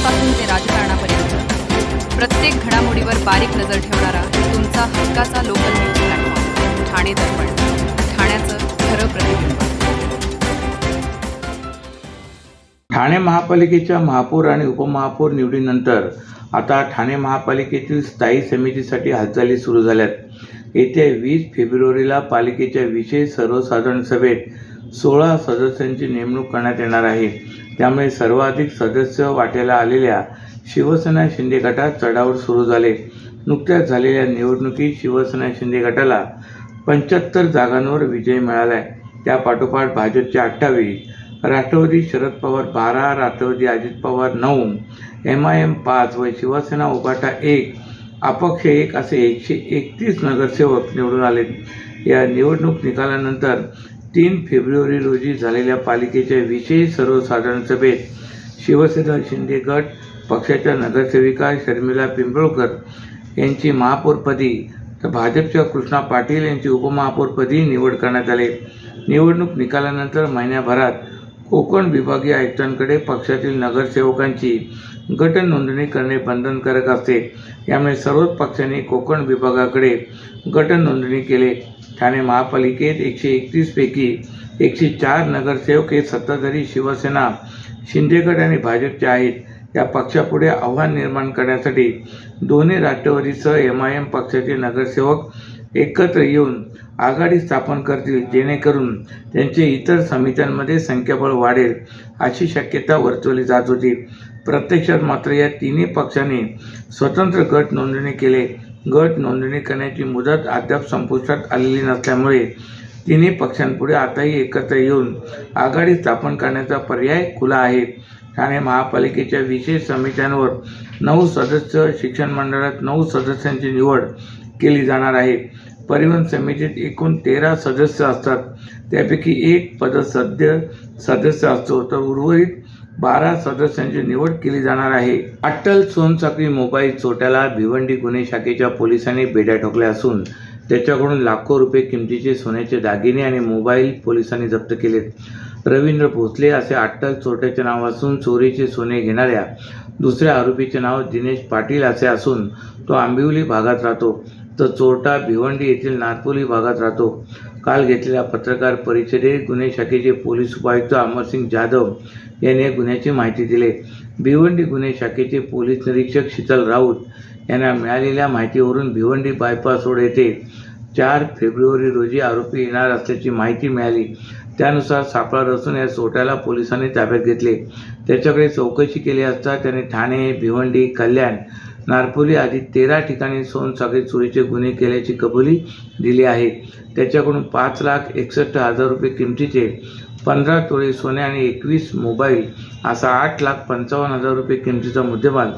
घडामोडींपासून ते राजकारणापर्यंत प्रत्येक घडामोडीवर बारीक नजर ठेवणारा तुमचा हक्काचा लोकल न्यूज प्लॅटफॉर्म ठाणे दर्पण, ठाण्याचं खरं प्रतिबिंब। ठाणे महापालिकेच्या महापौर आणि उपमहापौर निवडीनंतर आता ठाणे महापालिकेतील स्थायी समितीसाठी हालचाली सुरू झाल्यात। येत्या 20 फेब्रुवारीला पालिकेच्या विशेष सर्वसाधारण सभेत 16 सदस्यांची नेमणूक करण्यात येणार आहे। त्यामुळे सर्वाधिक सदस्य वाट्याला आलेल्या शिवसेना शिंदे गटात चढाओढ सुरू झाले। नुकत्याच झालेल्या निवडणुकीत शिवसेना शिंदे गटाला 75 जागांवर विजय मिळालाय। त्यापाठोपाठ भाजपचे 28, राष्ट्रवादी शरद पवार 12, राष्ट्रवादी अजित पवार 9, MIM 5 व शिवसेना उभाटा 1, अपक्ष 1 असे 131 नगरसेवक निवडून आले। या निवडणूक निकालानंतर 3 फेब्रुवारी रोजी झालेल्या पालिकेच्या विशेष सर्वसाधारण सभेत शिवसेना शिंदे गट पक्षाच्या नगरसेविका शर्मिला पिंपळकर यांची महापौरपदी तर भाजपच्या कृष्णा पाटील यांची उपमहापौरपदी निवड करण्यात आली। निवडणूक निकालानंतर महिन्याभरात कोकण विभागीय आयुक्तांकडे पक्षातील नगरसेवकांची गट नोंदणी करणे बंधनकारक असते। यामुळे सर्वच पक्षांनी कोकण विभागाकडे गट नोंदणी केले। ठाणे महापालिकेत 131 पैकी 104 नगरसेवक हे सत्ताधारी शिवसेना शिंदे गट आणि भाजपचे आहेत। या पक्षापुढे आव्हान निर्माण करण्यासाठी दोन्ही राष्ट्रवादीसह MIM पक्षाचे नगरसेवक एकत्र येऊन आघाडी स्थापन करतील, जेणेकरून त्यांचे इतर समित्यांमध्ये संख्याबळ वाढेल अशी शक्यता वर्तवली जात होती। प्रत्यक्षात मात्र या तिन्ही पक्षांनी स्वतंत्र गट नोंदणी केले। गट नोंदणी करण्याची मुदत अद्याप संपुष्टात आलेली नसल्यामुळे तिन्ही पक्षांपुढे आताही एकत्र येऊन आघाडी स्थापन करण्याचा पर्याय खुला आहे। ठाणे महापालिकेच्या विशेष समित्यांवर 9 सदस्य, शिक्षण मंडळात 9 सदस्यांची निवड केली जाणार आहे। परिवहन समितीत एकूण 13 सदस्य असतात, त्यापैकी 1 सदस्य असतो, तर उर्वरित 12 सदस्यांची निवड केली जाणार आहे। अट्टल सोनसाखळी मोबाईल चोरट्याला भिवंडी गुन्हे शाखेच्या पोलिसांनी बेड्या ठोकल्या असून त्याच्याकडून लाखो रुपये किमतीचे सोन्याचे दागिने आणि मोबाईल पोलिसांनी जप्त केलेत। रवींद्र भोसले असे अट्टल चोरट्याचे नाव असून चोरीचे सोने घेणाऱ्या दुसऱ्या आरोपीचे नाव दिनेश पाटील असे असून तो आंबिवली भागात राहतो, तर चोरटा भिवंडी येथील नारपोली भागात राहतो। काल घेतलेल्या पत्रकार परिषदेत गुन्हे शाखेचे पोलीस उपायुक्त अमरसिंग जाधव यांनी गुन्ह्याची माहिती दिली। भिवंडी गुन्हे शाखेचे पोलीस निरीक्षक शीतल राऊत यांना मिळालेल्या माहितीवरून भिवंडी बायपास रोड येथे 4 फेब्रुवारी रोजी आरोपी येणार असल्याची माहिती मिळाली। त्यानुसार सापळा रचून या चोरट्याला पोलिसांनी ताब्यात घेतले। त्याच्याकडे चौकशी केली असता त्याने ठाणे, भिवंडी, कल्याण, नारपोली आदी 13 ठिकाणी सोनसाखळी चोरीचे गुन्हे केल्याची कबुली दिली आहे। त्याच्याकडून 5,61,000 रुपये किमतीचे 15 तोळे सोने आणि 21 मोबाईल असा 8,55,000 रुपये किमतीचा मुद्देमाल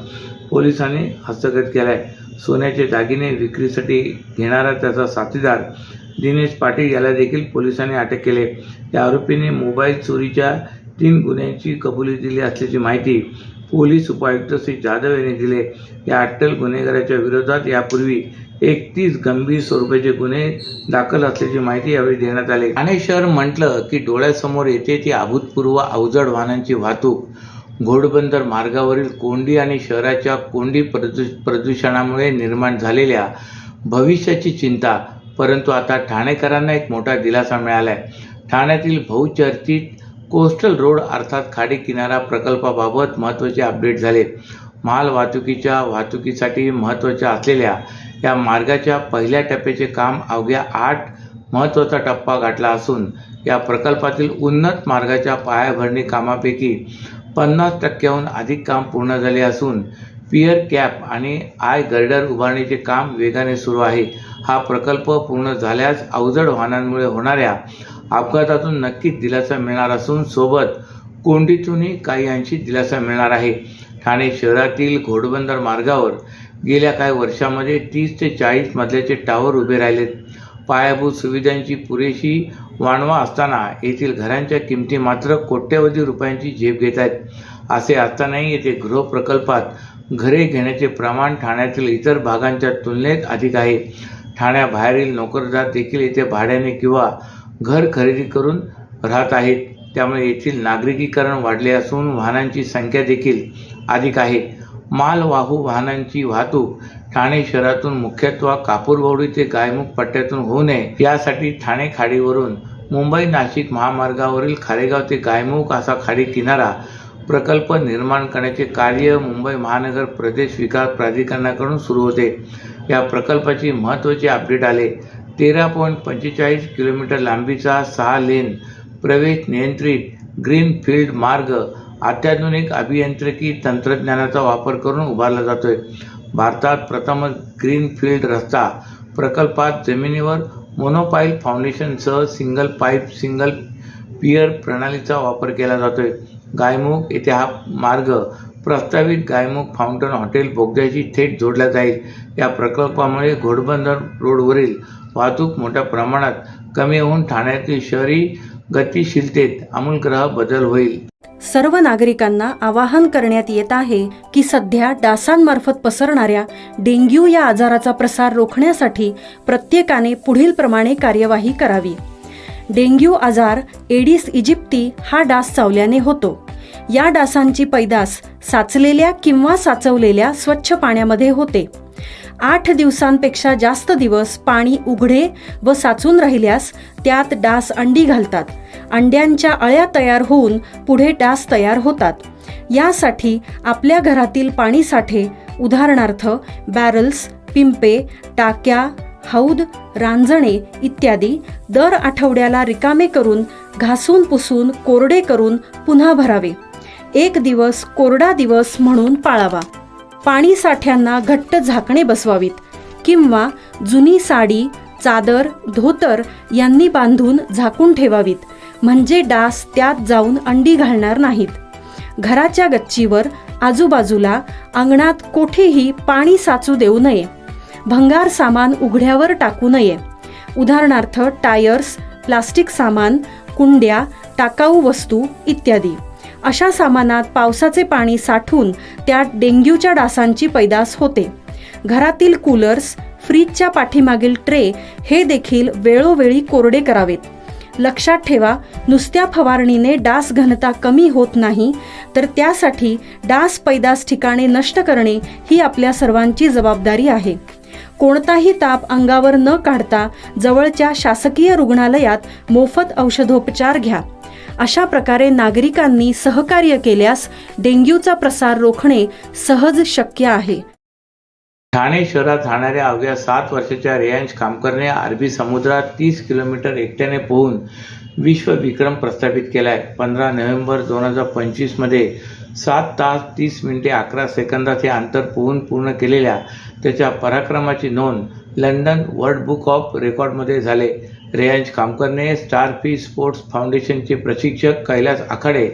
पोलिसांनी हस्तगत केलाय। सोन्याचे दागिने विक्रीसाठी घेणारा त्याचा साथीदार दिनेश पाटील याला देखील पोलिसांनी अटक केले। या आरोपीने मोबाईल चोरीच्या 3 गुन्ह्यांची कबुली दिली असल्याची माहिती पोलीस उपायुक्त श्री जाधव यांनी दिले। या अट्टल गुन्हेगाराच्या विरोधात यापूर्वी 31 गंभीर स्वरूपाचे गुन्हे दाखल असल्याची माहिती यावेळी देण्यात आली। ठाणे शहर म्हटलं की डोळ्यासमोर येते ती अभूतपूर्व अवजड वाहनांची वाहतूक, घोडबंदर मार्गावरील कोंडी आणि शहराच्या कोंडी प्रदूषणामुळे निर्माण झालेल्या भविष्याची चिंता। परंतु आता ठाणेकरांना एक मोठा दिलासा मिळालाय। ठाण्यातील बहुचर्चित कोस्टल रोड अर्थात खाडी किनारा प्रकल्पाबाबत महत्त्वाचे अपडेट झाले। माल वाहतुकीसाठी महत्त्वाच्या असलेल्या या मार्गाच्या पहिल्या टप्प्याचे काम अवघ्या 8 महत्त्वाचा टप्पा गाठला असून या प्रकल्पातील उन्नत मार्गाच्या पायाभरणी कामापैकी 50% अधिक काम पूर्ण झाले असून पियर कॅप आणि आय गर्डर उभारणीचे काम वेगाने सुरू आहे। हा प्रकल्प पूर्ण झाल्यास अवजड वाहनांमुळे होणाऱ्या अपघातातून नक्कीच दिलासा मिळणार असून सोबत कोंडीतूनही काही अंशी दिलासा मिळणार आहे। ठाणे शहरातील घोडबंदर मार्गावर गेल्या काही वर्षांमध्ये 30 ते 40 मजल्याचे टावर उभे राहिलेत। पायाभूत सुविधांची पुरेशी वाणवा असताना येथील घरांच्या किमती मात्र कोट्यवधी रुपयांची झेप घेत आहेत। असे असतानाही येथे गृहप्रकल्पात घरे घेण्याचे प्रमाण ठाण्यातील इतर भागांच्या तुलनेत अधिक आहे। ठाण्याबाहेरील नोकरदार देखील येथे भाड्याने किंवा घर खरेदी करून राहत आहेत। त्यामुळे येथील नागरिकीकरण वाढले असून वाहनांची संख्या देखील अधिक आहे. मालवाहू वाहनांची वाहतूक ठाणे शहरातून मुख्यत्वे कापूरबावडी ते गायमुख पट्ट्यातून होऊ नये यासाठी ठाणे खाडीवरून मुंबई नाशिक महामार्गावरील खारेगाव ते गायमुख असा खाडी किनारा प्रकल्प निर्माण करण्याचे कार्य मुंबई महानगर प्रदेश विकास प्राधिकरणाकडून सुरू होते. या प्रकल्पाची महत्त्वाचे अपडेट आले. 13.45 किलोमीटर लांबीचा 6 लेन प्रवेश नियंत्रित ग्रीनफील्ड मार्ग अत्याधुनिक अभियांत्रिकी तंत्रज्ञानाचा वापर करून उभारला जातोय. भारतात प्रथमच ग्रीनफील्ड रस्ता प्रकल्पात जमिनीवर मोनोपाईल फाउंडेशनसह सिंगल पाईप सिंगल पियर प्रणालीचा वापर केला जातोय. गायमुख येथे हा मार्ग प्रस्तावित गायमुख फाउंटन हॉटेल बोगद्याशी थेट जोडला जाईल. या प्रकल्पामुळे घोडबंदर रोडवरील वाहतूक मोठ्या प्रमाणात कमी होऊन ठाण्यातील शहरी गतिशीलतेत आमूलग्रह बदल होईल. सर्व नागरिकांना आवाहन करण्यात येत आहे की सध्या डासांमार्फत पसरणाऱ्या डेंग्यू या आजाराचा प्रसार रोखण्यासाठी प्रत्येकाने पुढीलप्रमाणे कार्यवाही करावी. डेंग्यू आजार एडिस इजिप्ती हा डास चावल्याने होतो. या डासांची पैदास साचलेल्या किंवा साचवलेल्या स्वच्छ पाण्यामध्ये होते. 8 दिवसांपेक्षा जास्त दिवस पाणी उघडे व साचून राहिल्यास त्यात डास अंडी घालतात. अंड्यांच्या अळ्या तयार होऊन पुढे डास तयार होतात. यासाठी आपल्या घरातील पाणीसाठे उदाहरणार्थ बॅरल्स, पिंपे, टाक्या, हौद, रांजणे इत्यादी दर आठवड्याला रिकामे करून घासून पुसून कोरडे करून पुन्हा भरावे. 1 दिवस कोरडा दिवस म्हणून पाळावा. पाणी साठ्यांना घट्ट झाकणे बसवावीत किंवा जुनी साडी, चादर, धोतर यांनी बांधून झाकून ठेवावीत, म्हणजे डास त्यात जाऊन अंडी घालणार नाहीत. घराच्या गच्चीवर, आजूबाजूला, अंगणात कोठेही पाणी साचू देऊ नये. भंगार सामान उघड्यावर टाकू नये. उदाहरणार्थ टायर्स, प्लास्टिक सामान, कुंड्या, टाकाऊ वस्तू इत्यादी. अशा सामानात पावसाचे पाणी साठून त्यात डेंग्यूच्या डासांची पैदास होते. घरातील कूलर्स, फ्रीजच्या पाठीमागील ट्रे हे देखील वेळोवेळी कोरडे करावेत. लक्षात ठेवा, नुसत्या फवारणीने डास घनता कमी होत नाही, तर त्यासाठी डास पैदास ठिकाणे नष्ट करणे ही आपल्या सर्वांची जबाबदारी आहे. कोणताही ताप अंगावर न काढता जवळच्या शासकीय रुग्णालयात मोफत औषधोपचार घ्या. अशा प्रकारे नागरिकांनी सहकार्य केल्यास डेंग्यूचा प्रसार रोखणे सहज शक्य आहे. ठाणे शहरात राहणाऱ्या अवघ्या 7 वर्षाच्या रेयांश कामकरने अरबी समुद्रात 30 किलोमीटर एकट्याने पोहून विश्वविक्रम प्रस्थापित केलाय. 15 नोव्हेंबर 2025 मध्ये 7 तास 30 मिनिटे 11 सेकंदात हे अंतर पोहून पूर्ण केलेल्या त्याच्या पराक्रमाची नोंद लंडन वर्ल्ड बुक ऑफ रेकॉर्डमध्ये झाले. रेयांश कामकरने स्टारफिश स्पोर्ट्स फाउंडेशनचे प्रशिक्षक कैलास आखाडे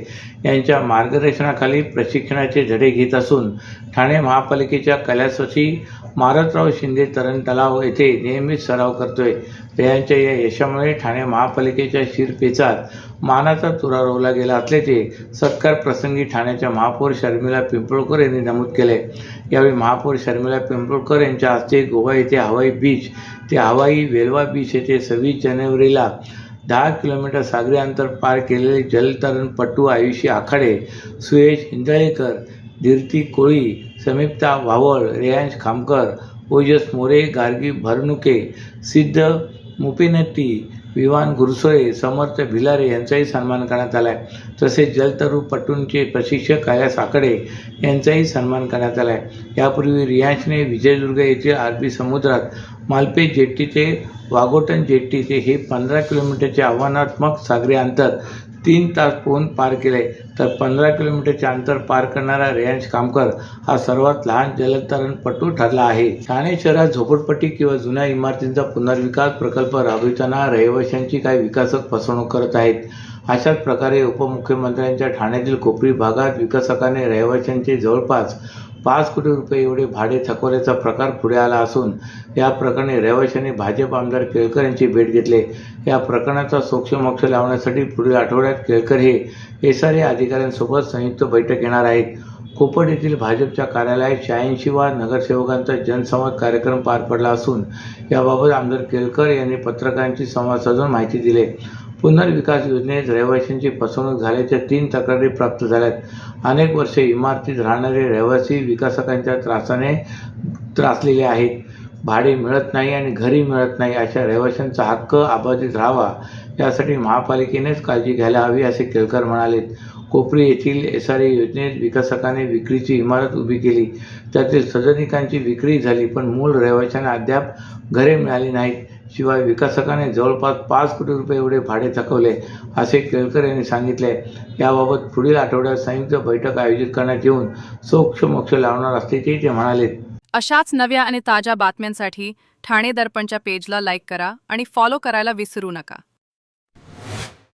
यांच्या मार्गदर्शनाखाली प्रशिक्षणाचे धडे घेत असून ठाणे महापालिकेच्या कैलासवासी मारुतराव शिंदे तरण तलाव येथे नियमित सराव करतोय. रेयांच्या या यशामुळे ठाणे महापालिकेच्या शिरपेचात मानाचा तुरा रोवला गेला असल्याचे सत्कार प्रसंगी ठाण्याच्या महापौर शर्मिला पिंपळकर यांनी नमूद केले. यावेळी महापौर शर्मिला पिंपळकर यांच्या हस्ते गोवा येथे हवाई बीच ते हवाई वेल्वा बीच येथे 26 जानेवारीला 10 किलोमीटर सागरी अंतर पार केलेले जलतरणपटू आयुषी आखाडे, सुयश हिंदळेकर, धीरती कोळी, समीप्ता वावळ, रेयांश खामकर, ओजस मोरे, गार्गी भरनुके, सिद्ध मुपिनट्टी, विवान गुरसोळे, समर्थ भिलारे यांचाही सन्मान करण्यात आला आहे. तसेच जलतरणपटूंचे प्रशिक्षक कैलास आखाडे यांचाही सन्मान करण्यात आला आहे. यापूर्वी रियांशने विजयदुर्ग येथील अरबी समुद्रात मालपेट जेट्टी ते वाघोटन जेट्टी ते हे 15 किलोमीटरचे आव्हानात्मक सागरी अंतर 3 तास पोहून पार केले, तर 15 किलोमीटरचे अंतर पार करणारा रेयांश कामकर हा सर्वात लहान जलतरणपटू ठरला आहे. ठाणे शहरात झोपडपट्टी किंवा जुन्या इमारतींचा पुनर्विकास प्रकल्प राबविताना रहिवाशांची काही विकासक फसवणूक करत आहेत. अशाच प्रकारे उपमुख्यमंत्र्यांच्या ठाण्यातील कोपरी भागात विकासकाने रहिवाशांचे जवळपास 5 कोटी रुपये एवढे भाडे थकवल्याचा प्रकार पुढे आला असून या प्रकरणी रहिवाशांनी भाजप आमदार केळकर यांची भेट घेतली. या प्रकरणाचा सोक्षमोक्ष लावण्यासाठी पुढील आठवड्यात केळकर हे SRA अधिकाऱ्यांसोबत संयुक्त बैठक घेणार आहेत. कोपड येथील भाजपच्या कार्यालयात 86 नगरसेवकांचा जनसंवाद कार्यक्रम पार पडला असून याबाबत आमदार केळकर यांनी पत्रकारांशी संवाद साधून माहिती दिली. पुनर्विकास योजनेत रहिवाशांची फसवणूक झाल्याच्या 3 तक्रारी प्राप्त झाल्यात. अनेक वर्षे इमारतीत राहणारे रहिवासी विकासकांच्या त्रासाने त्रासलेले आहेत. भाडे मिळत नाही आणि घरी मिळत नाही. अशा रहिवाशांचा हक्क अबाधित राहावा यासाठी महापालिकेनेच काळजी घ्यायला हवी असे केळकर म्हणाले. कोपरी येथील SRA योजनेत विकासकाने विक्रीची इमारत उभी केली. त्यातील सदनिकांची विक्री झाली, पण मूळ रहिवाशांना अद्याप घरे मिळाली नाहीत. शिवाय विकासकाने जवळपास 5 कोटी रुपये एवढे भाडे थकवले असे केळकर यांनी सांगितले. याबाबत पुढील आठवड्यात संयुक्त बैठक आयोजित करण्यात येऊन सोक्ष लावणार असल्याचे ते म्हणाले. अशाच नव्या आणि ताज्या बातम्यांसाठी ठाणे दर्पणच्या पेजला लाईक करा आणि फॉलो करायला विसरू नका.